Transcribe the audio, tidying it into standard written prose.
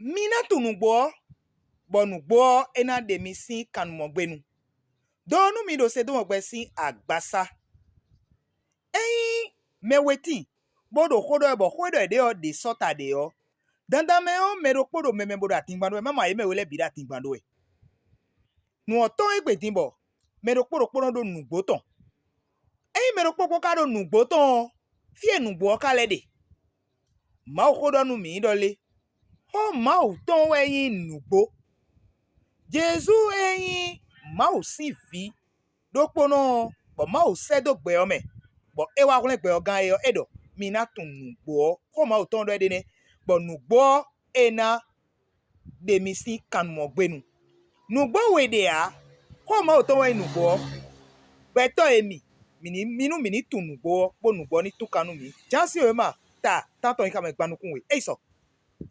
Mina tunugbo bonugbo ena de mi sin kanmogbenu. Donu mi do se do mogbe sin agbasa. Meweti bodo kodo ebo kodo de o de sota de o. Danda me o mero kodo me bodo atingbando mama ye me wele bida atingbando e. Nu oton egbe timbo mero kodo do nugbo ton. Mero popo ka do nugbo ton. Fie nugbo kale de. Ma o kodo nu mi dole. Ho ma o ton we nugbo. Jesu ma o si fi dokpono bo ma o se do gbe o me bo ewa kun gbe o gan e edo mi na tun nugbo ho ma o ton do de ne bo nugbo ena de mi si kan mo gbenu nugbo we de a ho ma o ton we nugbo be to emi mini tun nugbo bo nugbo ni tukanu mi jansi o ma ta ton ka me gbanu kun we so